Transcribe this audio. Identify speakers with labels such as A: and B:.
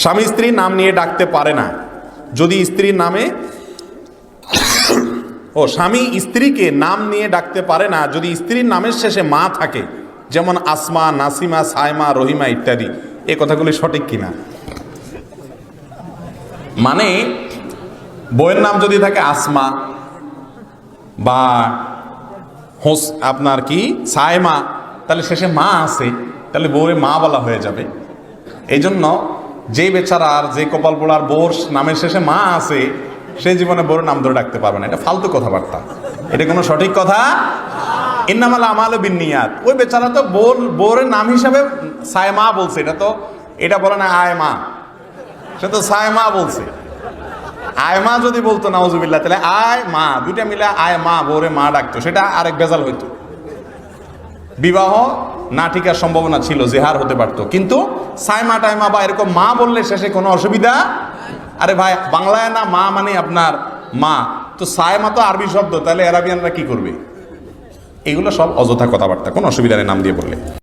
A: স্বামী স্ত্রী নাম নিয়ে ডাকতে পারে না যদি স্ত্রীর নামে স্বামী স্ত্রীকে নাম নিয়ে ডাকতে পারে না যদি স্ত্রীর নামের শেষে মা থাকে, যেমন আসমা, নাসিমা, সাইমা, রহিমা ইত্যাদি। এই কথাগুলি সঠিক কিনা? মানে বইয়ের নাম যদি থাকে আসমা বা আপনার কি সাইমা, তাহলে শেষে মা আছে, তাহলে বউরে মা বলা হয়ে যাবে। এই জন্য যে বেচারার, যে কপাল পোড়ার বউর নামের শেষে মা আছে, সে জীবনে বউর নাম ধরে ডাকতে পারবে না। এটা ফালতু কথাবার্তা, এটা কোনো সঠিক কথা। ইন্নামাল আমালু বিন্নিয়াত। ওই বেচারা তো বউর নাম হিসাবে সাইমা বলছে, এটা বলে না আয় মা, সে তো সাইমা বলছে। আয় মা যদি বলতো নাউজুবিল্লাহ, তাহলে আয় মা দুইটা মিলে আয় মা, বউরে মা ডাকতো, সেটা আরেক বেজাল হইতো, বিবাহ না টিকার সম্ভাবনা ছিল, জেহার হতে পারতো। কিন্তু সাইমা টাইমা বা এরকম মা বললে শেষে কোনো অসুবিধা। আরে ভাই, বাংলায় না মা মানে আপনার মা, তো সাইমা তো আরবি শব্দ, তাহলে আরাবিয়ানরা কি করবে? এগুলো সব অযথা কথাবার্তা, কোনো অসুবিধা নেই নাম দিয়ে বললে।